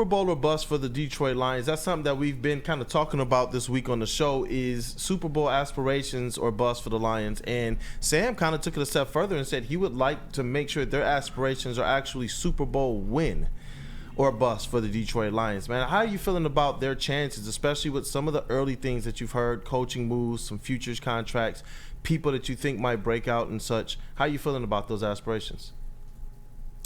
Super Bowl or bust for the Detroit Lions. That's something that we've been kind of talking about this week on the show, is Super Bowl aspirations or bust for the Lions. And Sam kind of took it a step further and said he would like to make sure their aspirations are actually Super Bowl win or bust for the Detroit Lions. Man, how are you feeling about their chances, especially with some of the early things that you've heard, coaching moves, some futures contracts, people that you think might break out and such? How are you feeling about those aspirations?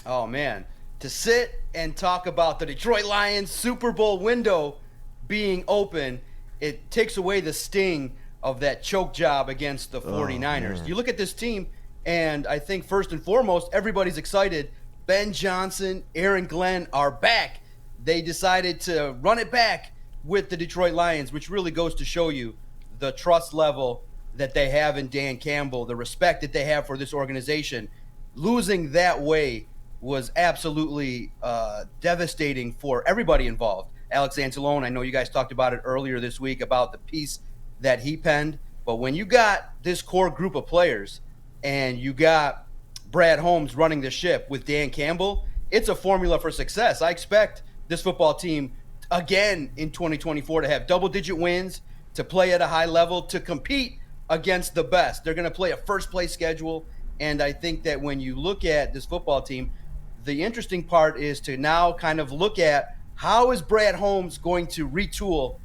Oh, man. To sit and talk about the Detroit Lions Super Bowl window being open, it takes away the sting of that choke job against the 49ers. You look at this team, and I think first and foremost, everybody's excited. Ben Johnson, Aaron Glenn are back. They decided to run it back with the Detroit Lions, which really goes to show you the trust level that they have in Dan Campbell, the respect that they have for this organization. Losing that way was absolutely devastating for everybody involved. Alex Anzalone, I know you guys talked about it earlier this week about the piece that he penned, but when you got this core group of players and you got Brad Holmes running the ship with Dan Campbell, it's a formula for success. I expect this football team again in 2024 to have double-digit wins, to play at a high level, to compete against the best. They're going to play a first-place schedule, and I think that when you look at this football team, the interesting part is to now kind of look at how is Brad Holmes going to retool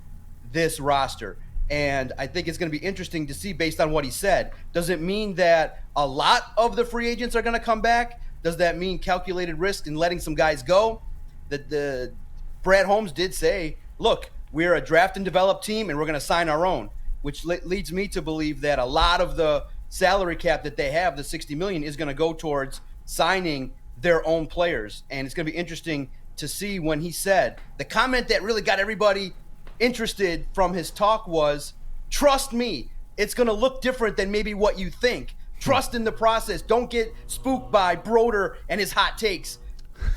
this roster. And I think it's going to be interesting to see based on what he said. Does it mean that a lot of the free agents are going to come back? Does that mean calculated risk in letting some guys go? The Brad Holmes did say, look, we're a draft and develop team and we're going to sign our own, which leads me to believe that a lot of the salary cap that they have, the $60 million, is going to go towards signing their own players. And it's going to be interesting to see when he said, the comment that really got everybody interested from his talk was, trust me, it's going to look different than maybe what you think. Trust in the process. Don't get spooked by Broder and his hot takes.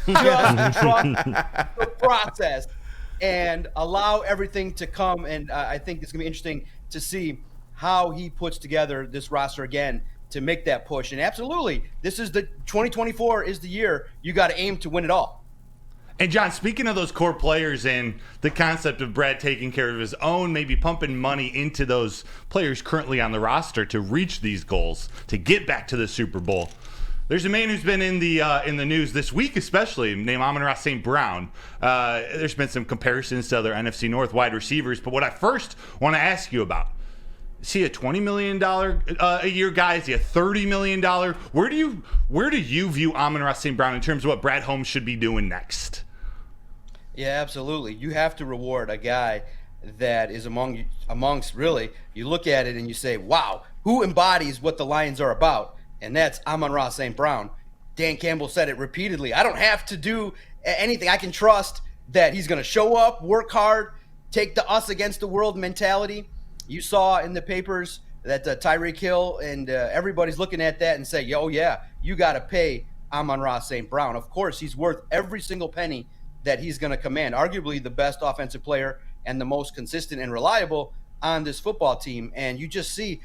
Just trust the process and allow everything to come. And I think it's going to be interesting to see how he puts together this roster again to make that push. And absolutely, this is the 2024 is the year you got to aim to win it all. And John, speaking of those core players and the concept of Brad taking care of his own, maybe pumping money into those players currently on the roster to reach these goals, to get back to the Super Bowl. There's a man who's been in the news this week, especially, named Amon-Ra St. Brown. There's been some comparisons to other NFC North wide receivers, but what I first want to ask you about, is he a $20 million a year guy? Is he a $30 million? Where do you view Amon-Ra St. Brown in terms of what Brad Holmes should be doing next? Yeah, absolutely. You have to reward a guy that is amongst really, you look at it and you say, wow, who embodies what the Lions are about? And that's Amon-Ra St. Brown. Dan Campbell said it repeatedly. I don't have to do anything. I can trust that he's going to show up, work hard, take the us against the world mentality. You saw in the papers that Tyreek Hill and everybody's looking at that and say, oh, yeah, you got to pay Amon-Ra St. Brown. Of course, he's worth every single penny that he's going to command. Arguably the best offensive player and the most consistent and reliable on this football team. And you just see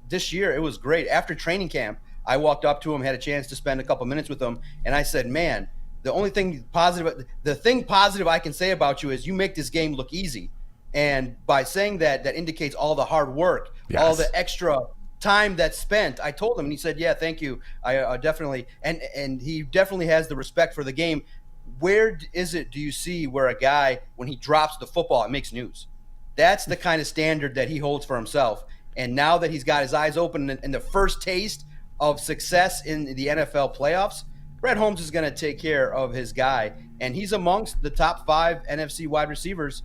this year, it was great. After training camp, I walked up to him, had a chance to spend a couple minutes with him, and I said, man, the thing positive I can say about you is you make this game look easy. And by saying that, that indicates all the hard work, yes, all the extra time that's spent. I told him, and he said, yeah, thank you. I definitely, and he definitely has the respect for the game. Where is it do you see where a guy, when he drops the football, it makes news? That's the kind of standard that he holds for himself. And now that he's got his eyes open and the first taste of success in the NFL playoffs, Brad Holmes is going to take care of his guy. And he's amongst the top 5 NFC wide receivers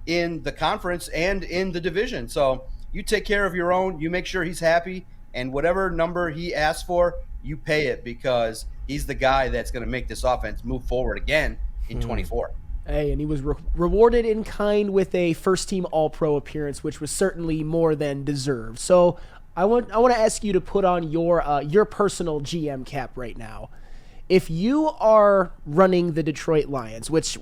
in the conference and in the division. So you take care of your own, you make sure he's happy, and whatever number he asks for, you pay it, because he's the guy that's going to make this offense move forward again in 24. Hey, and he was rewarded in kind with a first-team All-Pro appearance, which was certainly more than deserved. So I want to ask you to put on your personal GM cap right now. If you are running the Detroit Lions, which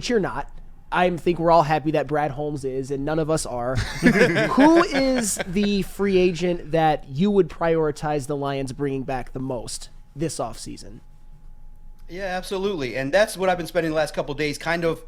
you're not, I think we're all happy that Brad Holmes is, and none of us are. Who is the free agent that you would prioritize the Lions bringing back the most this offseason? Yeah, absolutely. And that's what I've been spending the last couple of days kind of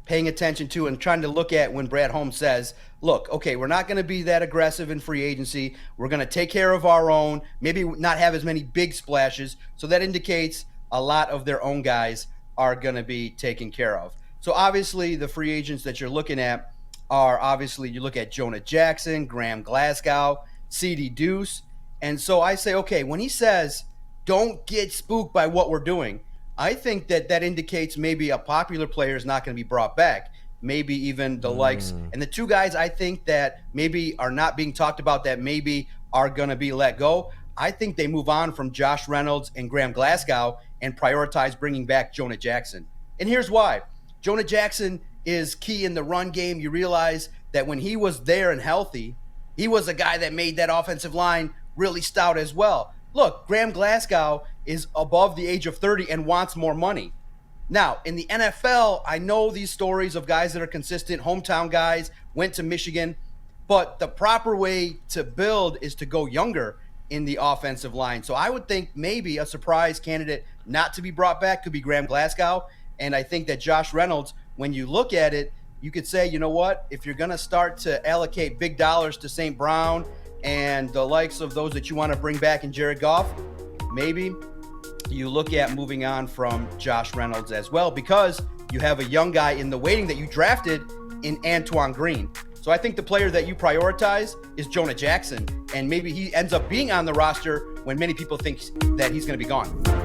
paying attention to and trying to look at when Brad Holmes says, look, okay, we're not going to be that aggressive in free agency. We're going to take care of our own, maybe not have as many big splashes. So that indicates a lot of their own guys are going to be taken care of. So obviously the free agents that you're looking at are obviously, you look at Jonah Jackson, Graham Glasgow, CD Deuce. And so I say, okay, when he says, don't get spooked by what we're doing, I think that indicates maybe a popular player is not going to be brought back. Maybe even the likes. And the two guys I think that maybe are not being talked about that maybe are going to be let go, I think they move on from Josh Reynolds and Graham Glasgow and prioritize bringing back Jonah Jackson. And here's why. Jonah Jackson is key in the run game. You realize that when he was there and healthy, he was a guy that made that offensive line really stout as well. Look, Graham Glasgow is above the age of 30 and wants more money. Now, in the NFL, I know these stories of guys that are consistent, hometown guys, went to Michigan, but the proper way to build is to go younger in the offensive line. So I would think maybe a surprise candidate not to be brought back could be Graham Glasgow. And I think that Josh Reynolds, when you look at it, you could say, you know what, if you're going to start to allocate big dollars to St. Brown and the likes of those that you want to bring back in Jared Goff, maybe you look at moving on from Josh Reynolds as well, because you have a young guy in the waiting that you drafted in Antoine Green. So I think the player that you prioritize is Jonah Jackson, and maybe he ends up being on the roster when many people think that he's going to be gone.